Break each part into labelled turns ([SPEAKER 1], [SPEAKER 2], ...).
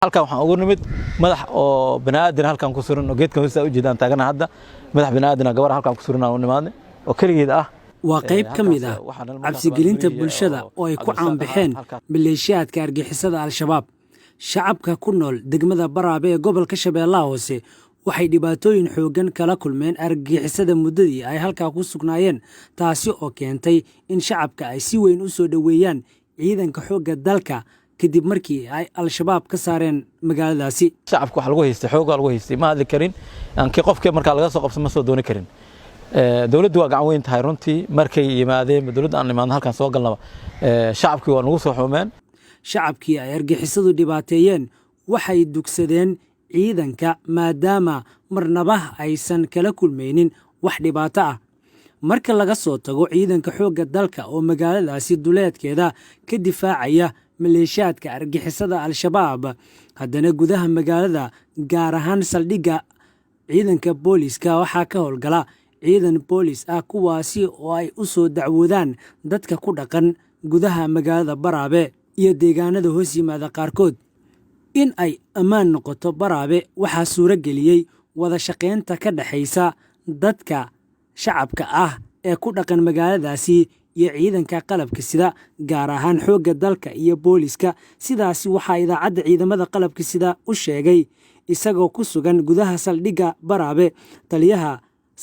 [SPEAKER 1] halkan waxaan ugu nimid madax oo banaadin halkan ku suran oo geedka hoostiisa u jeedaan taagana hadda madax banaadin gabar halkan ku suran oo nimaadnay oo kaligeed ah
[SPEAKER 2] waa qayb ka mid ah cabsigelinta bulshada oo ay ku caanbixeen maleeshiyaadka argixisada al-shabaab shacabka ku nool degmada Baraabe ee gobolka Shabeellaha Hoose waxay dhibaatooyin xoogan kala kulmeen argixisada muddadii ay halka ku sugnaayeen taasi oo keentay in shacabka ay si weyn u soo dhaweeyaan ciidanka xoogga dalka kadib markii ay al-shabaab ka saareen magaaladaasi
[SPEAKER 1] shacabku waxa lagu haystay xoogga lagu haystay ma hadli karin aan kii qofkii marka laga soo qabsan ma soo dooni karin dawladdu waa gacan weyn tahay runtii markay yimaadeen dawladda aan imaan halkan soo galnaba shacabkii waa nagu soo xumeen
[SPEAKER 2] shacabkii ay argixisadu dhibaateeyeen waxay dugsadeen ciidanka maadaama marnaba aysan kala kulmaynin wax dhibaato ah marka laga soo tago ciidanka xoogga dalka oo magaaladaasi duleedkeeda ka difaacaya maleeshiyaadka argixisada al-shabaab haddana gudaha magaalada gaar ahaan saldhigga ciidanka booliska waxaa ka howlgala ciidan boolis ah kuwaasi oo ay u soo dacwoodaan dadka ku dhaqan gudaha magaalada Baraabe iyo deegaanada hoos yimaada qaarkood in ay ammaan noqoto Baraabe waxaa suura geliyay wada shaqeynta ka dhaxaysa dadka shacabka ah ee ku dhaqan magaaladaasi iyo ciidanka qalabka sida gaar ahaan xoogga dalka iyo booliska sidaasi waxaa idaacadda ciidamada qalabka sida u sheegay isagoo ku sugan gudaha saldhigga Baraabe taliyaha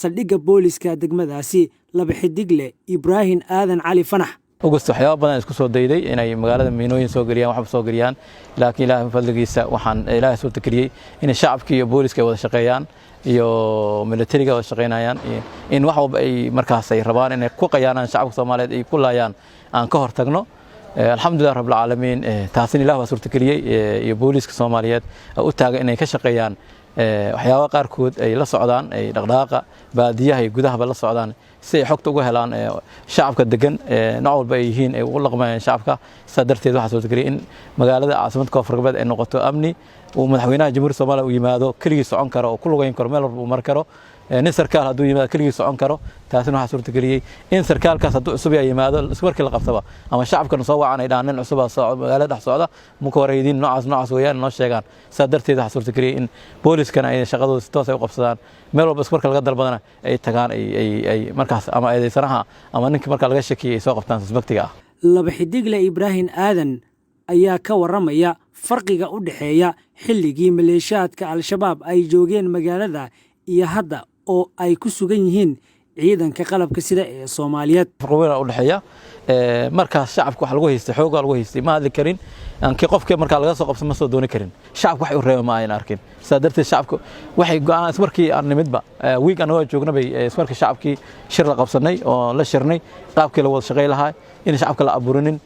[SPEAKER 2] saldhigga booliska degmadaasi laba xidigle Ibrahim Aadan Cali Fanax
[SPEAKER 1] Augusto waxyaabo badan isku soo dayday inay magaalada miinooyin soo galiyaan waxba soo galiyaan laakiin Ilaahay fadligiisa waxaan Ilaahay soo takriyay in shacabka iyo booliska wada shaqeeyaan iyo militariga wada shaqeynayaan in wax walba ay markaas ay rabaan inay ku qayaanaan shacabka Soomaaliyeed ay ku laayaan aan ka hortagno alxamdulillah rabbil caalamiin taasina Ilaahay waa suurta galiyay iyo booliska Soomaaliyeed u taagan inay ka shaqeeyaan waxyaabo qaarkood ay la socdaan ay dhaqdhaqaaqa baadiyaha iyo gudaha la socdaan si ay xogta uga helaan shacabka degan nooc walba ay yihiin ay ugu laqmayaan shacabka sadarteed waxa soo tagriyay in magaalada caasimada Koonfur Galbeed ay noqoto amni oo madaxweynaha jamhuuriyadda Soomaaliya uu yimaado kaliya socon karo oo ku lugayn karo meel walba uu mar karo nin sarkaal hadduu yimaado kaliya socon karo taasina waxa suurta galiyay in sarkaalkaas hadduu cusub yahay yimaado isku markii la qabtaba ama shacabka soo wacan ay dhahaan nin cusub soo magaalada dhex socda ma ka wareedin noocaas weeyaan noo sheegaan sadarteed waxa suurta galiyay in booliskana ay shaqadooda si toos ay u qabsadaan meel walba isku marka laga dalbadana ay tagaan ay markaas ama eedeysanaha ama ninkii marka laga shakiyay ay soo qabtaan suspectiga ah
[SPEAKER 2] laba xidigle Ibrahim Aadan ayaa ka waramaya farqiga u dhaxeeya xilligii maleeshiyaadka al-shabaab ay joogeen magaalada iyo hadda oo ay ku sugan yihiin ciidanka qalabka sida ee Soomaaliyeed
[SPEAKER 1] farqiga u dhaxeeya markaas shacabku waxa lagu haystay xoogga lagu haystay ma hadli karin aan kii qofkii marka laga soo qabsan ma soo dooni karin shacabku waxay u reebeen ma ayna arkin sadarteed shacabku waxay go'aan ismarkii aan nimidba week anoo joognabay ismarkii shacabkii shir la qabsanay oo la shirnay qaabkii la wada shaqeey lahaa in shacabka la abuurinin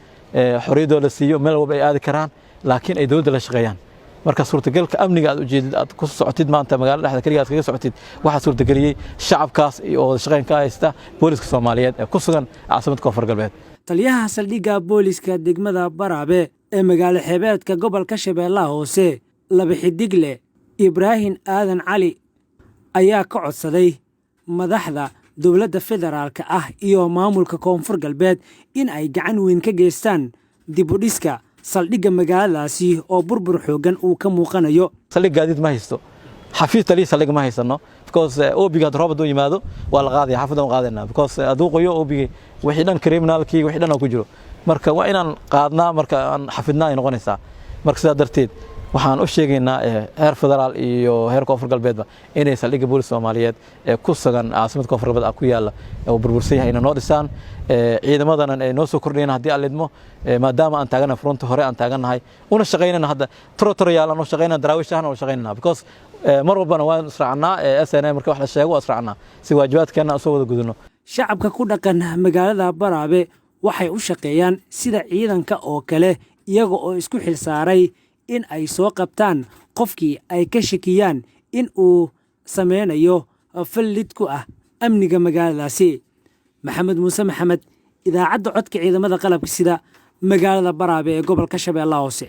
[SPEAKER 1] xorriyadooda la siiyo meel walba ay aadi karaan laakiin ay dawladda la shaqeeyaan marka suurtagalka amniga aad u jeedid aad ku socotid maanta magaalada dhexda kaliya kaga socotid waxa suurtageliyay shacabkaas oo shaqeyn ka haysta booliska Soomaaliyeed ee ku sugan caasimada Koonfur Galbeed
[SPEAKER 2] taliyaha saldhigga booliska degmada Baraabe ee magaalada xeebeedka gobolka Shabeellaha Hoose laba xidigle Ibrahim Aadan Cali ayaa ka codsaday madaxda dawladda federaalka ah iyo maamulka Koonfur Galbeed in ay gacan weyn ka geystaan dib u dhiska saldhigga magaaladaasi oo burbur xoogan uu ka muuqanayo
[SPEAKER 1] saldhig gaadiid ma haysto xafiis taliya saldhig ma haysano because obiga roobad u yimaado waa la qaaday xaafadda qaadayna because aduu qoyo obiga wixii dhan criminalkii wixii dhan ku jiro marka waa inaan qaadnaa marka aan xafidnaa ay noqonaysaa marka sidaa darteed waxaan u sheegaynaa heer federaal iyo heer Koonfur Galbeedba inay saldhigga booliska Soomaaliyeed ee ku sugan caasimada Koonfur Galbeed ku yaala oo burbursan yahay inay noo dhisaan ciidamadan ay noo soo kordhiyeen haddii aan lidmo maadaama aan taaganahay front hore aan taaganahay una shaqeynana hadda territorial aan u shaqeynana daraawiishahan oo shaqeynana because mar walbana waan israacnaa SNA marka wax la sheego waa israacnaa si waajibaadkeena soo wada gudubno
[SPEAKER 2] shacabka ku dhaqan magaalada Baraabe waxay u shaqeeyaan sida ciidanka oo kale iyaga oo isku xilsaaray in ay soo qabtaan qofkii ay ka shakiyaan in uu sameynayo fallid ku ah amniga magaaladaasi Maxamed Muuse Maxamed idaacadda codka ciidamada qalabka sida magaalada Baraabe ee gobolka Shabeellaha Hoose